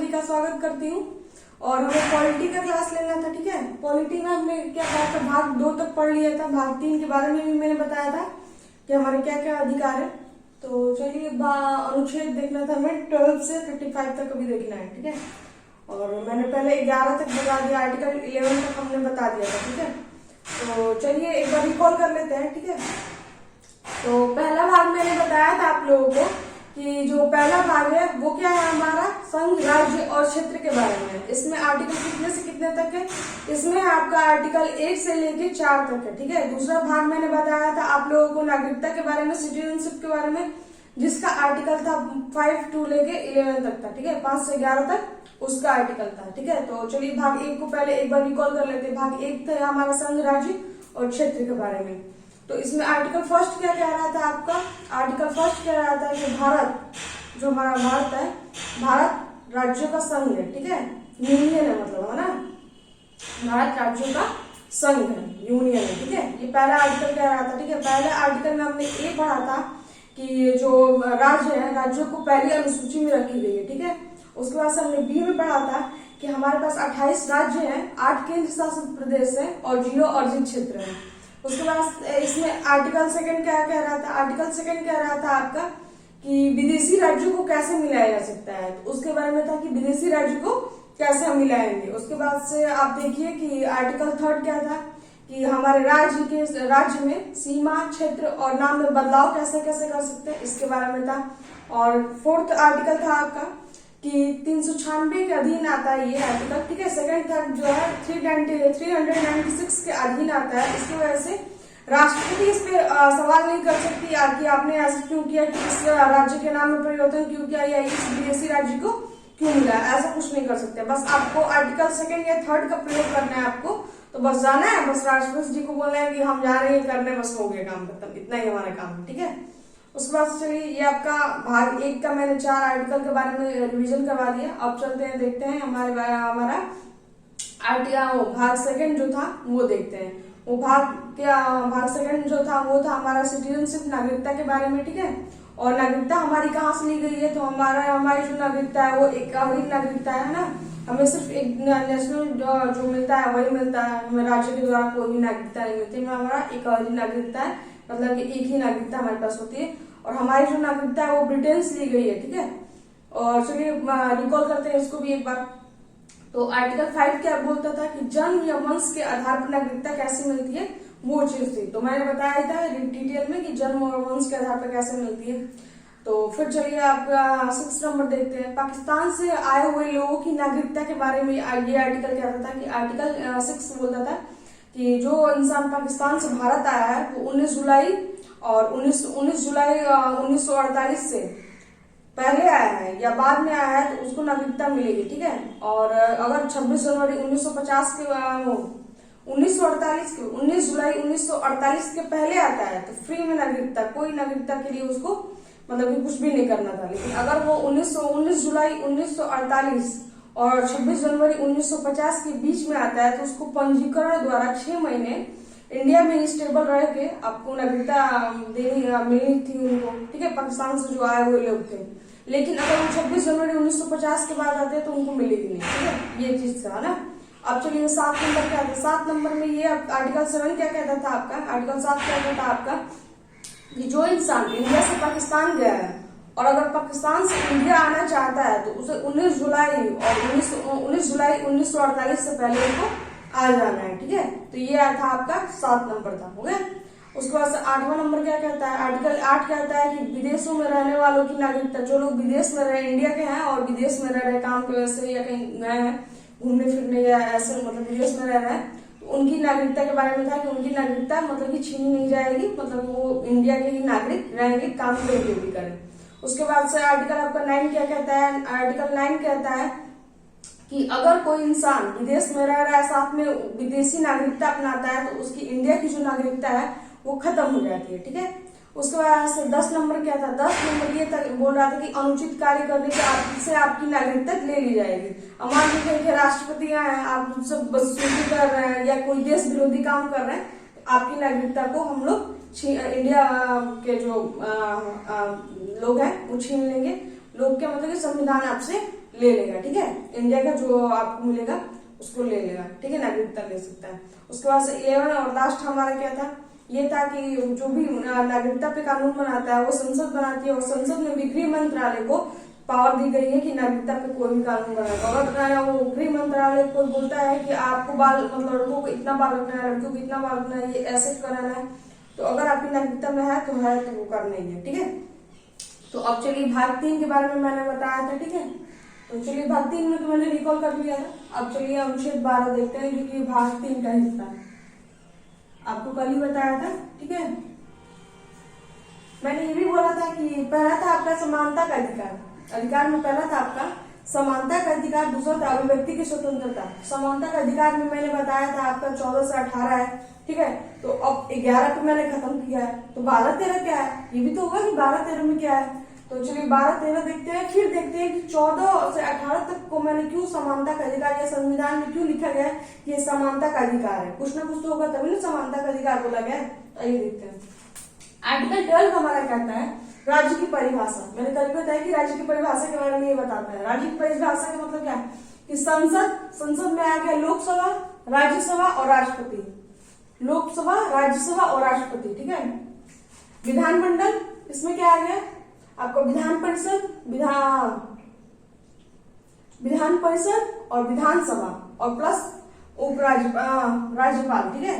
सभी का स्वागत करती हूँ। और हमें पॉलिटी का क्लास लेना था, ठीक है। पॉलिटी में हमने क्या कहा था, भाग 2 तक पढ़ लिया था। भाग 3 के बारे में भी मैंने बताया था कि हमारे क्या क्या अधिकार है। तो चलिए अनुच्छेद देखना था हमें 12 से 35 तक अभी देखना है, ठीक है। और मैंने पहले 11 तक बता दिया, आर्टिकल 11 तक हमने बता दिया था, ठीक है। तो चलिए एक बार रिकॉल कर लेते हैं, ठीक है। तो पहला भाग मैंने बताया था आप लोगों को कि जो पहला भाग है वो क्या है, हमारा संघ, राज्य और क्षेत्र के बारे में। इसमें आर्टिकल कितने से कितने तक है, इसमें आपका आर्टिकल 1 से लेके 4 तक है, ठीक है। दूसरा भाग मैंने बताया था आप लोगों को नागरिकता के बारे में, सिटीजनशिप के बारे में, जिसका आर्टिकल था 5 to लेके 11 तक था, ठीक है। 5 से 11 तक उसका आर्टिकल था, ठीक है। तो चलिए भाग 1 को पहले एक बार रिकॉल कर लेते हैं। भाग 1 था हमारा संघ, राज्य और क्षेत्र के बारे में। तो इसमें आर्टिकल फर्स्ट क्या कह रहा था आपका, आर्टिकल फर्स्ट कह रहा था कि भारत, जो हमारा भारत है, भारत राज्यों का संघ है, ठीक है। यूनियन है मतलब, है ना, भारत राज्यों का संघ है, यूनियन है, ठीक है। ये पहला आर्टिकल कह रहा था, ठीक है। पहले आर्टिकल में हमने ये पढ़ा था कि जो राज्य है, राज्यों को पहली अनुसूची में रखी गई है, ठीक है। उसके बाद से हमने बी में पढ़ा था कि हमारे पास 28 राज्य हैं, 8 केंद्र शासित प्रदेश है और 0 अर्जित क्षेत्र है। उसके बाद इसमें आर्टिकल सेकंड क्या कह रहा था, आर्टिकल सेकंड कह रहा था आपका कि विदेशी राज्यों को कैसे मिलाया जा सकता है। तो उसके बारे में था कि विदेशी राज्य को कैसे हम मिलाएंगे। उसके बाद से आप देखिए कि आर्टिकल थर्ड क्या था कि हमारे राज्य में सीमा, क्षेत्र और नाम में बदलाव कैसे कैसे कर सकते हैं, इसके बारे में था। और फोर्थ आर्टिकल था आपका कि 396 के अधीन आता है ये आर्टिकल, ठीक है। सेकंड थर्ड जो है 396 के अधीन आता है। इसकी वजह से राष्ट्रपति इस पे सवाल नहीं कर सकती कि आपने ऐसा क्यों किया, कि इस राज्य के नाम में परिवर्तन क्यों किया या इस विदेशी राज्य को क्यों मिला, ऐसा कुछ नहीं कर सकते। बस आपको आर्टिकल सेकंड या थर्ड का प्रयोग करना है आपको। तो बस जाना है, बस राष्ट्रपति जी को बोलना है कि हम जा रहे हैं करने, बस हो गया काम खत्म, इतना ही हमारा काम है, ठीक है। उसके बाद चलिए ये आपका भाग 1 का मैंने 4 आर्टिकल के बारे में रिवीजन करवा दिया। अब चलते हैं, देखते हैं हमारा आर्टिकल भाग सेकंड जो था वो देखते हैं। वो भाग सेकंड जो था वो था हमारा सिटीजनशिप, नागरिकता के बारे में, ठीक है। और नागरिकता हमारी कहाँ से ली गई है, तो हमारी जो नागरिकता है वो एक नागरिकता है ना। हमें सिर्फ एक नेशनल जो मिलता है वही मिलता है, हमें राज्य के द्वारा कोई भी नागरिकता नहीं मिलती। हमारा एक नागरिकता है, मतलब कि एक ही नागरिकता हमारे पास होती है। और हमारी जो नागरिकता है वो ब्रिटेन से ली गई है, ठीक है। और चलिए रिकॉल करते हैं इसको भी एक बार। तो आर्टिकल 5 क्या बोलता था कि जन्म या वंश के आधार पर नागरिकता कैसे मिलती है, वो चीज थी। तो मैंने बताया था डिटेल में कि जन्म और वंश के आधार पर कैसे मिलती है। तो फिर चलिए आपका 6 नंबर देखते हैं। पाकिस्तान से आए हुए लोगों की नागरिकता के बारे में ये आर्टिकल कहता था कि आर्टिकल 6 बोलता था कि जो इंसान पाकिस्तान से भारत आया है वो 19 जुलाई 1948 से पहले आया है या बाद में आया है तो उसको नागरिकता मिलेगी, ठीक है। और अगर 26 जनवरी 1950 के 19 जुलाई 1948 के पहले आता है तो फ्री में नागरिकता, कोई नागरिकता के लिए उसको मतलब कि कुछ भी नहीं करना था। लेकिन अगर वो 19 जुलाई 1948 और 26 जनवरी 1950 के बीच में आता है तो उसको पंजीकरण द्वारा 6 महीने इंडिया में स्टेबल रह के आपको नागरिकता मिलनी थी उनको, ठीक है, पाकिस्तान से जो आए हुए लोग थे। लेकिन अगर वो 26 जनवरी 1950 के बाद आते हैं तो उनको मिलेगी नहीं, ठीक है। ये चीज था ना। अब चलिए 7 नंबर क्या था। 7 नंबर में ये आर्टिकल 7 क्या कहता था आपका, आर्टिकल 7 क्या कहता था आपका कि जो इंसान इंडिया से पाकिस्तान गया है और अगर पाकिस्तान से इंडिया आना चाहता है तो उसे 19 जुलाई 1948 से पहले उनको आ जाना है, ठीक है। तो ये था आपका 7 नंबर था, हो गया। उसके बाद 8वां नंबर क्या कहता है, आर्टिकल 8 कहता है कि विदेशों में रहने वालों की नागरिकता, जो लोग विदेश में रहे, इंडिया के हैं और विदेश में रह रहे काम की वजह से या कहीं गए हैं घूमने फिरने या ऐसे मतलब विदेश में रह रहे हैं, तो उनकी नागरिकता के बारे में था कि उनकी नागरिकता मतलब कि छीनी नहीं जाएगी, मतलब वो इंडिया के ही नागरिक रहेंगे, काम कोई भी करें। उसके बाद से आर्टिकल आपका 9 क्या कहता है, आर्टिकल 9 कहता है कि अगर कोई इंसान विदेश में रह रहा है साथ में विदेशी नागरिकता अपनाता है तो उसकी इंडिया की जो नागरिकता है वो खत्म हो जाती है, ठीक है। उसके बाद से 10 नंबर क्या था, 10 नंबर ये बोल रहा था कि अनुचित कार्य करने के आपसे आपकी नागरिकता ले ली जाएगी। अब मान लीजिए कि राष्ट्रपति हैं, आप सब बदसलूकी कर रहे हैं या कोई देश विरोधी काम कर रहे हैं, तो आपकी नागरिकता को हम लोग इंडिया के जो लोग हैं वो छीन लेंगे। लोग क्या मतलब कि संविधान आपसे ले लेगा, ठीक है। इंडिया का जो आपको मिलेगा उसको ले लेगा, ठीक है, नागरिकता ले सकता है। उसके बाद से 11 और लास्ट हमारा क्या था, ये था कि जो भी नागरिकता पे कानून बनाता है वो संसद बनाती है, और संसद में भी गृह मंत्रालय को पावर दी गई है कि नागरिकता पे कोई भी कानून बनाएगा। अगर वो गृह मंत्रालय कोई बोलता है कि आपको बाल मतलब लड़कों को इतना बाल रखना है, लड़कियों को इतना बाल रखना है, ये ऐसे कराना है, तो अगर आपकी नागरिकता में है तो वो करना ही है, ठीक है। तो अब चलिए भाग 3 के बारे में मैंने बताया था, ठीक है। तो चलिए भाग 3 में तो मैंने रिकॉल कर लिया था। अब चलिए अनुच्छेद 12 देखते हैं, क्योंकि भाग 3 का हिस्सा है, आपको कल ही बताया था, ठीक है। मैंने ये भी बोला था कि पहला था आपका समानता का अधिकार, अधिकार में पहला था आपका समानता का अधिकार, दूसरा था अभिव्यक्ति की स्वतंत्रता। समानता का अधिकार में मैंने बताया था आपका 14 से 18 है, ठीक है। तो अब 11 पे मैंने खत्म किया है, तो 12-13 क्या है, ये भी तो होगा कि 12-13 में क्या है। तो चलिए 12-13 देखते हैं, फिर देखते हैं कि 14 से 18 तक को मैंने क्यों समानता का अधिकार या संविधान में क्यों लिखा गया है कि ये समानता का अधिकार है। कुछ ना कुछ तो होगा तभी ना समानता का अधिकार बोला गया है। आइए देखते हैं। आर्टिकल 12 हमारा कहता है राज्य की परिभाषा। मैंने कल बताया कि राज्य की परिभाषा के बारे में ये बताता है। राज्य की परिभाषा का मतलब क्या है कि संसद में आ गया लोकसभा, राज्यसभा और राष्ट्रपति, लोकसभा, राज्यसभा और राष्ट्रपति, ठीक है। विधानमंडल, इसमें क्या आ गया आपको विधान परिषद, विधान परिषद और विधानसभा और प्लस राज्यपाल, ठीक है।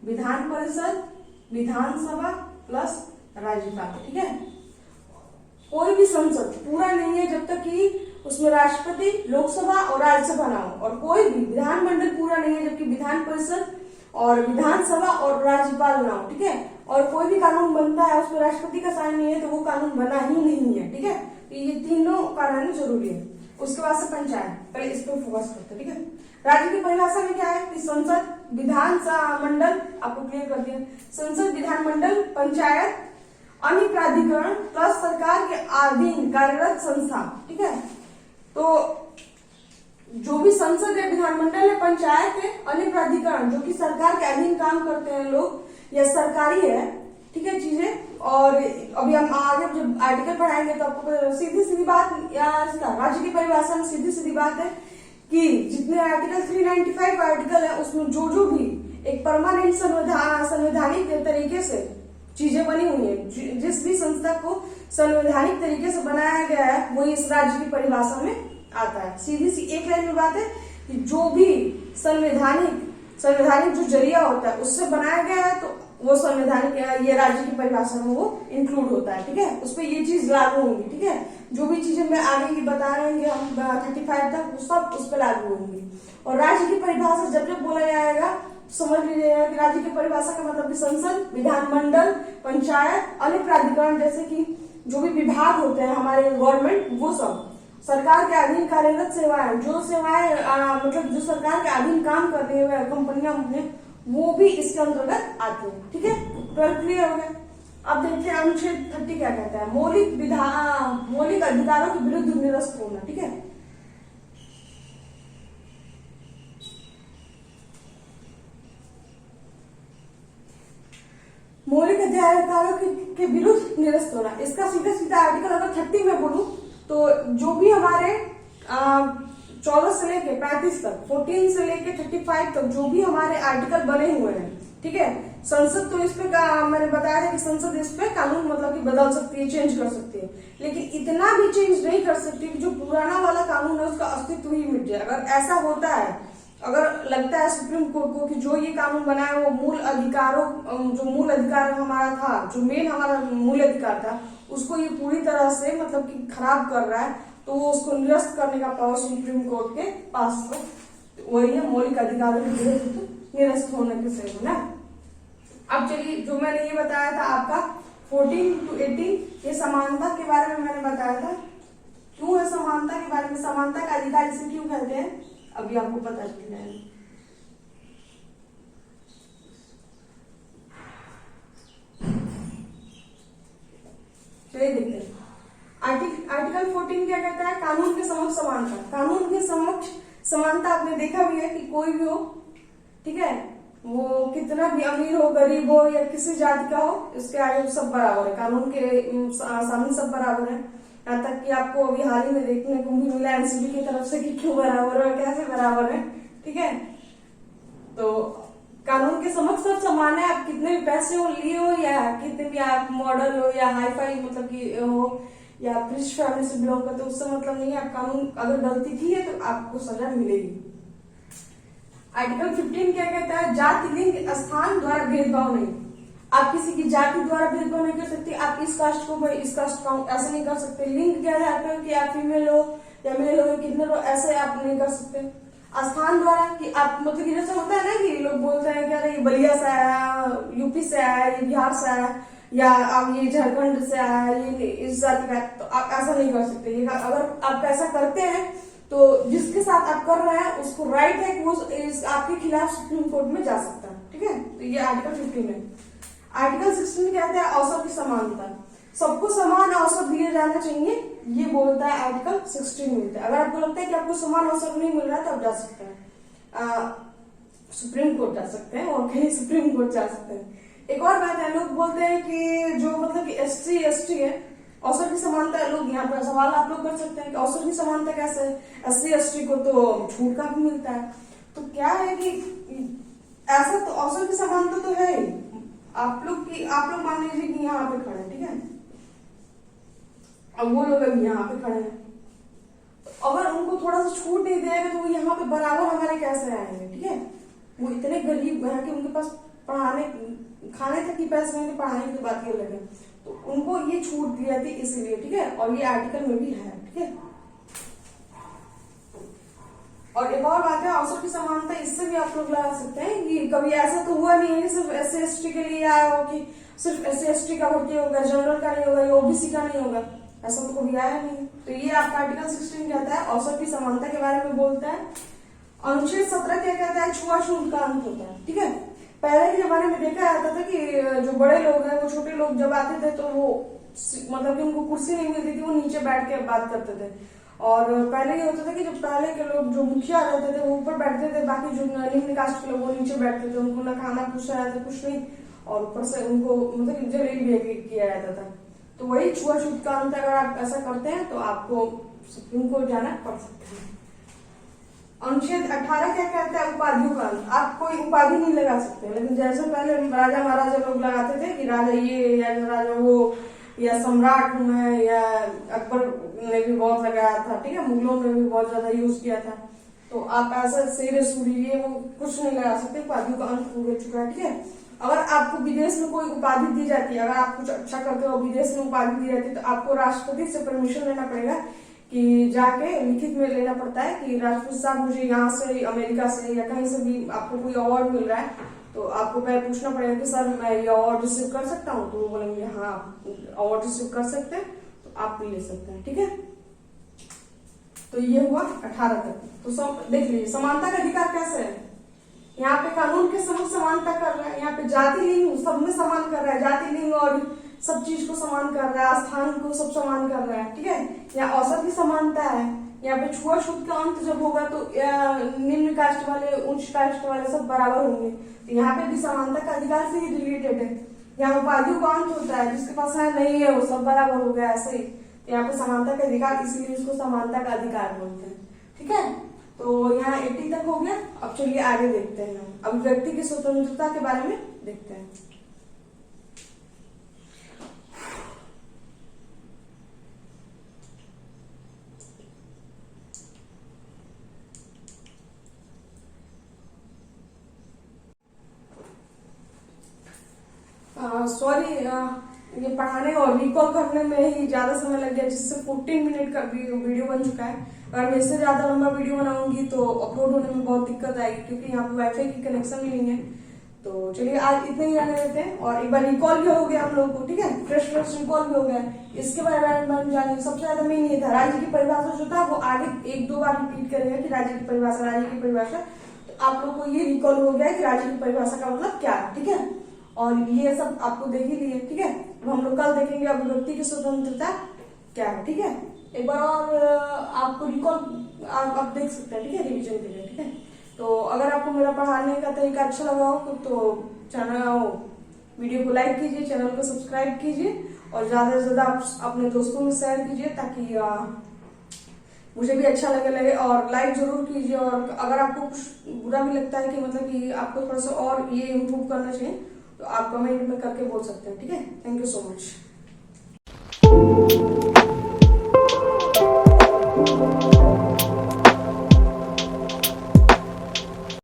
विधान परिषद, विधानसभा प्लस राज्यपाल, ठीक है। कोई भी संसद पूरा नहीं है जब तक कि उसमें राष्ट्रपति, लोकसभा और राज्यसभा ना हो, और कोई भी विधानमंडल पूरा नहीं है जबकि विधान परिषद और विधानसभा और राज्यपाल ना हो, ठीक है। और कोई भी कानून बनता है उसमें राष्ट्रपति का साइन नहीं है तो वो कानून बना ही नहीं है, ठीक है। तो ये तीनों कारण जरूरी है। उसके बाद से पंचायत, पहले इस पर फोकस करते हैं, ठीक है। राज्य की परिभाषा में क्या है कि संसद, विधान मंडल, आपको क्लियर कर दिया, संसद, विधानमंडल, पंचायत, अन्य प्राधिकरण प्लस सरकार के अधीन कार्यरत संस्था, ठीक है। तो जो भी संसद है, विधानमंडल है, पंचायत है, अन्य प्राधिकरण जो कि सरकार के अधीन काम करते हैं लोग या सरकारी है, ठीक है, चीजें। और अभी हम आगे जब आर्टिकल पढ़ाएंगे तो आपको सीधी सीधी बात या राज्य की परिभाषा में सीधी सीधी बात है कि जितने आर्टिकल 395 आर्टिकल है उसमें जो भी एक परमानेंट संवैधानिक तरीके से चीजें बनी हुई है, जिस भी संस्था को संवैधानिक तरीके से बनाया गया है वो इस राज्य की परिभाषा में आता है। सीधी सी एक लाइन में बात है कि जो भी संवैधानिक जो जरिया होता है उससे बनाया गया है तो वो संवैधानिक ये राज्य की परिभाषा में वो इंक्लूड होता है, ठीक है। उस पर ये चीज लागू होंगी, ठीक है। जो भी चीजें मैं आगे की बता रहेंगे हम 35 तक वो सब उस पर लागू होंगी। और राज्य की परिभाषा जब बोला जाएगा समझ लीजिएगा कि राज्य की परिभाषा का मतलब संसद, विधानमंडल, पंचायत, अन्य प्राधिकरण जैसे कि जो भी विभाग होते हैं हमारे गवर्नमेंट, वो सब सरकार के अधीन कार्यरत सेवाएं, जो सेवाएं मतलब जो सरकार के अधीन काम कर रही है कंपनियां वो भी इसके अंतर्गत आती है, ठीक है। क्लियर हो गया। अब देखते हैं अनुच्छेद 30 क्या कहता है, मौलिक अधिकारों के विरुद्ध निरस्त होना, ठीक है। मौलिक अधिकारों के विरुद्ध निरस्त होना, इसका सीधा सीधा आर्टिकल अगर 30 में बोलूं तो जो भी हमारे 14 से लेके 35 तक, 14 से लेके 35 तक जो भी हमारे आर्टिकल बने हुए हैं, ठीक है। संसद तो इस पे मैंने बताया था कि संसद इस पे कानून मतलब कि बदल सकती है, चेंज कर सकती है, लेकिन इतना भी चेंज नहीं कर सकती कि जो पुराना वाला कानून है उसका अस्तित्व ही मिट जाए। अगर ऐसा होता है, अगर लगता है सुप्रीम कोर्ट को कि जो ये कानून बनाया वो मूल अधिकार हमारा था, जो मेन हमारा मूल अधिकार था, उसको ये पूरी तरह से मतलब कि खराब कर रहा है, तो वो उसको निरस्त करने का पावर सुप्रीम कोर्ट के पास तो वही है मौलिक अधिकारों के विरुद्ध निरस्त होने के से ना। अब चलिए जो मैंने ये बताया था आपका 14 to 18 ये समानता के बारे में मैंने बताया था। क्यों है समानता के बारे में, समानता का अधिकार इसे क्यों कहते हैं अभी आपको पता चल जाएगा। चलिए देखते हैं आर्टिकल 14 क्या कहता है, कानून के समक्ष समानता। कानून के समक्ष समानता आपने देखा भी है कि कोई भी हो, ठीक है, वो कितना भी अमीर हो, गरीब हो या किसी जाति का हो, इसके आगे सब बराबर है, कानून के सामने सब बराबर है। यहाँ तक कि आपको अभी हाल ही में देखने को भी मिला एनसीबी की तरफ से कि क्यों बराबर है, कैसे बराबर है। ठीक है, तो कानून के समक्ष सब समान है। आप कितने भी पैसे हो लिए हो या कितने भी आप मॉडल हो या हाई फाई मतलब कि हो या रिच फैमिली से बिलोंग करते हो, उससे मतलब नहीं है। आप कानून अगर गलती की है तो आपको सजा मिलेगी। आर्टिकल 15 क्या कहता है? जाति लिंग स्थान द्वारा भेदभाव नहीं। आप किसी की जाति द्वारा भेदभाव नहीं कर सकते। आप इस कास्ट को इस कास्ट का ऐसे नहीं कर सकते। लिंग क्या है कि आप फीमेल हो या मेल हो, कितने हो, ऐसे आप नहीं कर सकते। स्थान द्वारा कि आप मतलब कि जैसे होता है ना कि लोग बोलते हैं कि अरे ये बलिया से आया, यूपी से आया, ये बिहार से आया, या अब ये झारखंड से आया, ये इस जाति का, तो आप ऐसा नहीं कर सकते। ये अगर आप ऐसा करते हैं तो जिसके साथ आप कर रहे हैं उसको राइट है कि वो आपके खिलाफ सुप्रीम कोर्ट में जा सकता है। ठीक है, तो ये आर्टिकल 15 है। आर्टिकल 16 कहते हैं अवसर की समानता। सबको समान अवसर दिए जाना चाहिए, ये बोलता है आर्टिकल 16 मिलता है। अगर आपको लगता है कि आपको समान अवसर नहीं मिल रहा है तो आप जा सकते हैं, सुप्रीम कोर्ट जा सकते हैं और कहीं सुप्रीम कोर्ट जा सकते हैं। एक और बात है, लोग बोलते हैं कि जो मतलब कि SC ST है, अवसर की समानता है। लोग यहाँ पर सवाल आप लोग कर सकते हैं कि अवसर की समानता कैसे है? SC ST को तो छूट का भी मिलता है, तो क्या है कि ऐसा तो अवसर की समानता तो है ही। आप लोग मान लीजिए कि यहाँ पे खड़े हैं, ठीक है, अब वो लोग अभी यहाँ पे खड़े हैं, तो अगर उनको थोड़ा सा छूट नहीं देगा तो वो यहाँ पे बराबर हमारे कैसे आएंगे? ठीक है, वो इतने गरीब हैं कि उनके पास पढ़ाने खाने तक की पैसे होंगे, पढ़ाने की तो बात ही अलग है, तो उनको ये छूट दी जाती इसलिए। ठीक है, और ये आर्टिकल में भी है। ठीक है, और एक और बात है, अवसर की समानता इससे भी आप लोग लगा सकते हैं कि कभी ऐसा तो हुआ नहीं है कि सिर्फ SC ST के लिए आया हो कि सिर्फ SC ST का भर्ती होगा, जनरल का नहीं होगा, या OBC का नहीं होगा, ऐसा तो कभी आया नहीं। तो ये आपका आर्टिकल 16 कहता है, अवसर की समानता के बारे में बोलता है। अनुच्छेद 17 क्या कहता है? छुआछूत का अंत होता है। ठीक है, पहले के जमाने में देखा जाता था कि जो बड़े लोग हैं वो छोटे लोग जब आते थे तो वो मतलब कि उनको कुर्सी नहीं मिलती थी, वो नीचे बैठ के बात करते थे। और पहले ये होता था कि जब पहले के लोग जो मुखिया रहते थे वो ऊपर बैठते थे, बाकी जो निम्न कास्ट के लोग वो नीचे बैठते थे, उनको ना खाना पूछा जाता कुछ नहीं, और ऊपर से उनको मतलब जलील भी किया जाता था। तो वही छुआछूत का अंत, अगर आप ऐसा करते हैं तो आपको सुप्रीम कोर्ट जाना पड़ सकता है। अनुच्छेद 18 क्या कहता है? उपाधियों का अंत। आप कोई उपाधि नहीं लगा सकते, लेकिन जैसे पहले राजा महाराजा लोग लगाते थे कि राजा ये या राजा वो या सम्राट हूं मैं, या अकबर ने भी बहुत लगाया था। ठीक है, मुगलों ने भी बहुत ज्यादा यूज किया था। तो आप ऐसा शेर सूरी ये वो कुछ नहीं लगा सकते, उपाधियों का अंत हो चुका है। ठीक है, अगर आपको विदेश में कोई उपाधि दी जाती है, अगर आप कुछ अच्छा करते हो विदेश में उपाधि दी जाती है, तो आपको राष्ट्रपति से परमिशन लेना पड़ेगा कि जाके लिखित में लेना पड़ता है कि राष्ट्रपति साहब मुझे यहाँ से अमेरिका से या कहीं से भी आपको कोई अवार्ड मिल रहा है, तो आपको पहले पूछना पड़ेगा कि सर मैं ये अवार्ड रिसीव कर सकता हूँ, तो वो बोलेंगे हाँ अवार्ड रिसीव कर सकते हैं, तो आप भी ले सकते हैं। ठीक है, तो ये हुआ 18 तक। तो सब देख लीजिए समानता का अधिकार कैसे है। यहाँ पे कानून के समक्ष समानता कर रहा है, यहाँ पे जाति लिंग सब में समान कर रहा है, जाति लिंग और सब चीज को समान कर रहा है, स्थान को सब समान कर रहा है। ठीक है, यहाँ अवसर की समानता है। यहाँ पे छुआछूत का अंत जब होगा तो निम्न कास्ट वाले उच्च कास्ट वाले सब बराबर होंगे, तो यहाँ पे भी समानता का अधिकार से ही रिलेटेड है। यहाँ उपाधियों का अंत होता है, जिसके पास है नहीं है वो सब बराबर हो गया, ऐसे ही यहाँ पे समानता का अधिकार, इसीलिए इसको समानता का अधिकार बोलते हैं। ठीक है, तो यहाँ 80 तक हो गया। अब चलिए आगे देखते हैं, हम अब व्यक्ति की स्वतंत्रता के बारे में देखते हैं। सॉरी, ये पढ़ाने और रिकॉल करने में ही ज्यादा समय लग गया, जिससे 14 मिनट का वीडियो बन चुका है। अगर मैं इससे ज्यादा लंबा वीडियो बनाऊंगी तो अपलोड होने में बहुत दिक्कत आएगी, क्योंकि यहाँ पे वाईफाई की कनेक्शन भी नहीं है। तो चलिए आज इतने ही रहने देते हैं, और एक बार रिकॉल भी हो गया हम लोग को। ठीक है, फ्रेश रिकॉल भी हो गया। इसके बारे में जानिए। सबसे ज्यादा मेन ये था, राज्य की परिभाषा जो था वो आगे 1-2 बार रिपीट करेगा कि राज्य की परिभाषा। तो आप लोग को ये रिकॉल हो गया कि राज्य की परिभाषा का मतलब क्या है। ठीक है, और ये सब आपको देख ही लिए। ठीक है, अब हम लोग कल देखेंगे अभिव्यक्ति की स्वतंत्रता क्या है। ठीक है, एक बार और आपको रिकॉल आप देख सकते हैं। ठीक है, रिवीजन के लिए। ठीक है, तो अगर आपको मेरा पढ़ाने का तरीका अच्छा लगा हो तो चैनल वीडियो को लाइक कीजिए, चैनल को सब्सक्राइब कीजिए और ज्यादा से ज्यादा अपने दोस्तों में शेयर कीजिए ताकि मुझे भी अच्छा लगे और लाइक जरूर कीजिए। और अगर आपको कुछ बुरा भी लगता है कि मतलब कि आपको थोड़ा सा और ये इम्प्रूव करना चाहिए तो आप कमेंट में करके बोल सकते हैं। ठीक है, थैंक यू सो मच।